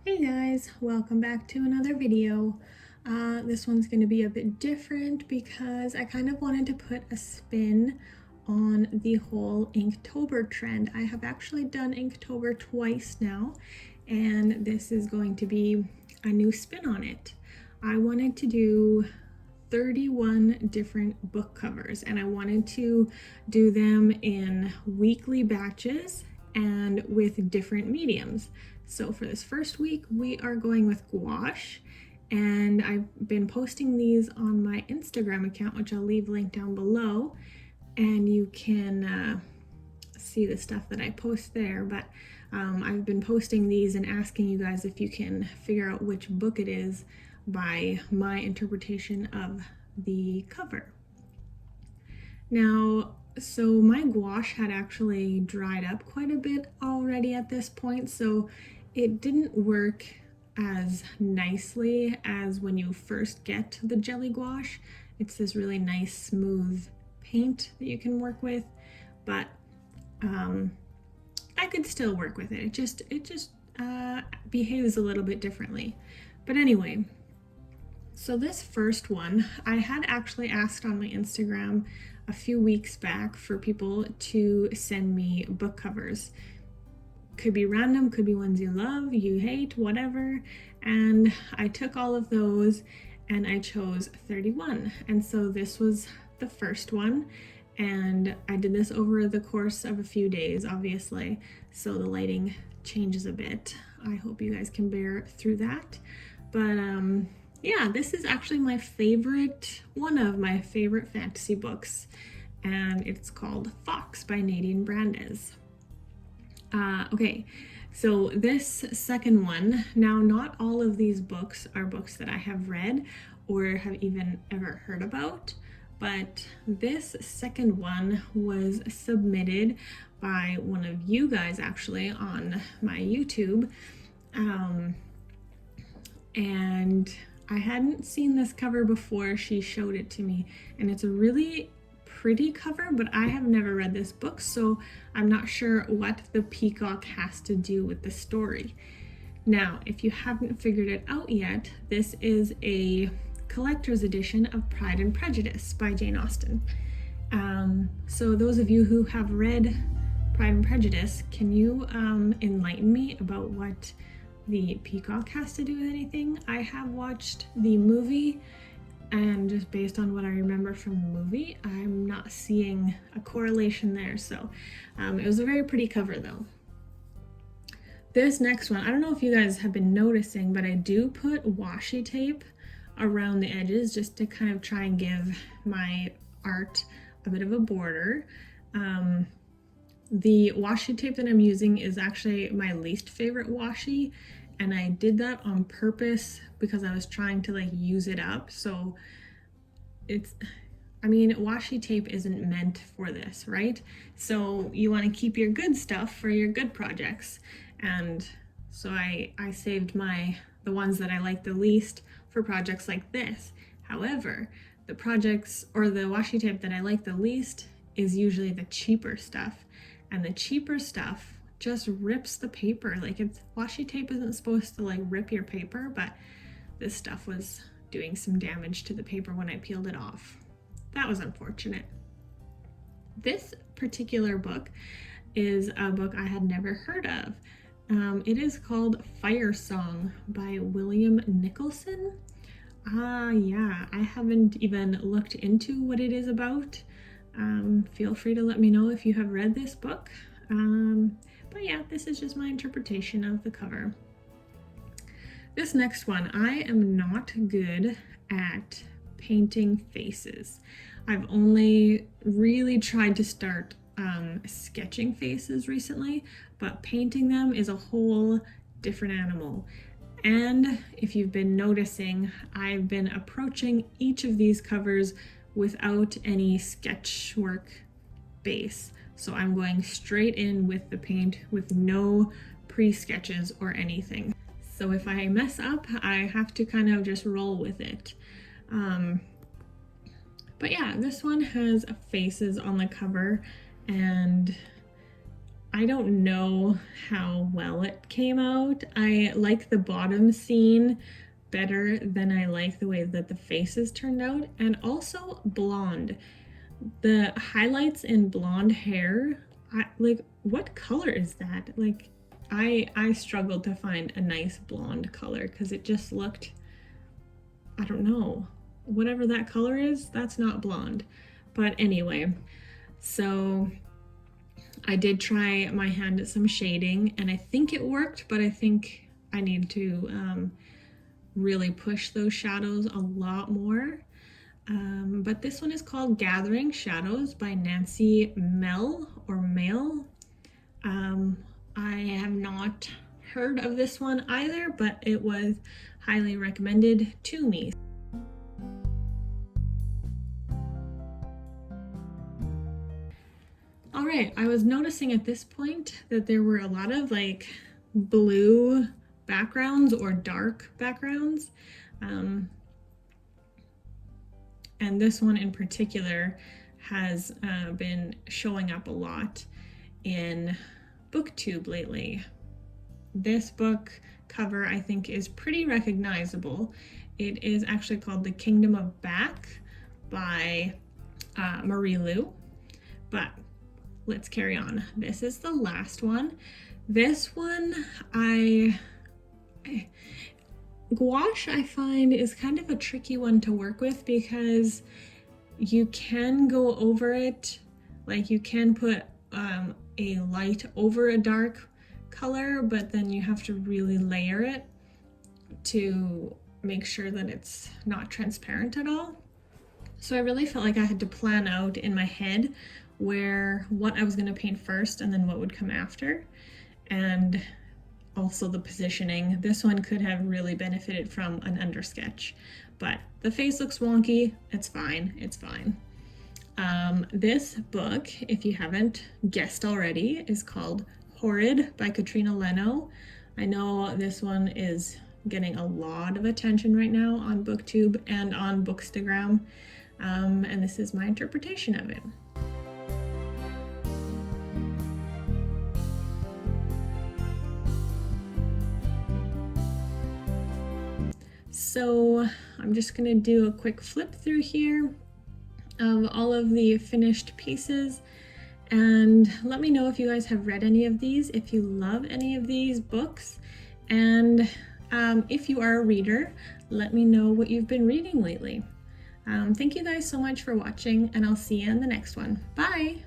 Hey guys, welcome back to another video. This one's going to be a bit different because I kind of wanted to put a spin on the whole Inktober trend. I have actually done Inktober twice now, and this is going to be a new spin on it. I wanted to do 31 different book covers, and I wanted to do them in weekly batches and with different mediums. So for this first week, we are going with gouache, and I've been posting these on my Instagram account, which I'll leave linked down below, and you can see the stuff that I post there. But I've been posting these and asking you guys if you can figure out which book it is by my interpretation of the cover. Now, so my gouache had actually dried up quite a bit already at this point, so it didn't work as nicely as when you first get the jelly gouache. It's this really nice smooth paint that you can work with, but I could still work with it. It just behaves a little bit differently. But anyway, so this first one, I had actually asked on my Instagram a few weeks back for people to send me book covers. Could be random, could be ones you love, you hate, whatever. And I took all of those and I chose 31. And so this was the first one. And I did this over the course of a few days, obviously. So the lighting changes a bit. I hope you guys can bear through that. But yeah, this is actually one of my favorite fantasy books, and it's called Fox by Nadine Brandes. Okay, so this second one, now not all of these books are books that I have read or have even ever heard about, but this second one was submitted by one of you guys actually on my YouTube, and I hadn't seen this cover before she showed it to me, and it's a really pretty cover, but I have never read this book, so I'm not sure what the peacock has to do with the story. Now, if you haven't figured it out yet, this is a collector's edition of Pride and Prejudice by Jane Austen. So those of you who have read Pride and Prejudice, can you enlighten me about what the peacock has to do with anything? I have watched the movie, and just based on what I remember from the movie, I'm not seeing a correlation there. So it was a very pretty cover though. This next one, I don't know if you guys have been noticing, but I do put washi tape around the edges just to kind of try and give my art a bit of a border. The washi tape that I'm using is actually my least favorite washi, and I did that on purpose because I was trying to like use it up. So washi tape isn't meant for this, right? So you want to keep your good stuff for your good projects. And so I saved the ones that I like the least for projects like this. However, the projects or the washi tape that I like the least is usually the cheaper stuff. And the cheaper stuff just rips the paper. Like, washi tape isn't supposed to like rip your paper, but this stuff was doing some damage to the paper when I peeled it off. That was unfortunate. This particular book is a book I had never heard of. It is called Fire Song by William Nicholson. Yeah, I haven't even looked into what it is about. Feel free to let me know if you have read this book. But yeah, this is just my interpretation of the cover. This next one, I am not good at painting faces. I've only really tried to start sketching faces recently, but painting them is a whole different animal. And if you've been noticing, I've been approaching each of these covers without any sketch work base. So I'm going straight in with the paint with no pre-sketches or anything. So if I mess up, I have to kind of just roll with it. But yeah, this one has faces on the cover, and I don't know how well it came out. I like the bottom scene better than I like the way that the faces turned out. And also blonde. The highlights in blonde hair, like, what color is that? Like, I struggled to find a nice blonde color because it just looked, I don't know, whatever that color is, that's not blonde. But anyway, so I did try my hand at some shading and I think it worked, but I think I need to really push those shadows a lot more. But this one is called Gathering Shadows by Nancy Mell or Mail. I have not heard of this one either, but it was highly recommended to me. All right, I was noticing at this point that there were a lot of like blue backgrounds or dark backgrounds. And this one in particular has been showing up a lot in Booktube lately. This book cover I think is pretty recognizable. It is actually called The Kingdom of Back by Marie Lu. But let's carry on. This is the last one. This one, gouache I find is kind of a tricky one to work with because you can go over it, like you can put a light over a dark color, but then you have to really layer it to make sure that it's not transparent at all. So I really felt like I had to plan out in my head what I was going to paint first and then what would come after, and also the positioning. This one could have really benefited from an undersketch, but the face looks wonky. It's fine. It's fine. This book, if you haven't guessed already, is called Horrid by Katrina Leno. I know this one is getting a lot of attention right now on Booktube and on Bookstagram, and this is my interpretation of it. So I'm just going to do a quick flip through here of all of the finished pieces, and let me know if you guys have read any of these, if you love any of these books, and if you are a reader, let me know what you've been reading lately. Thank you guys so much for watching, and I'll see you in the next one. Bye!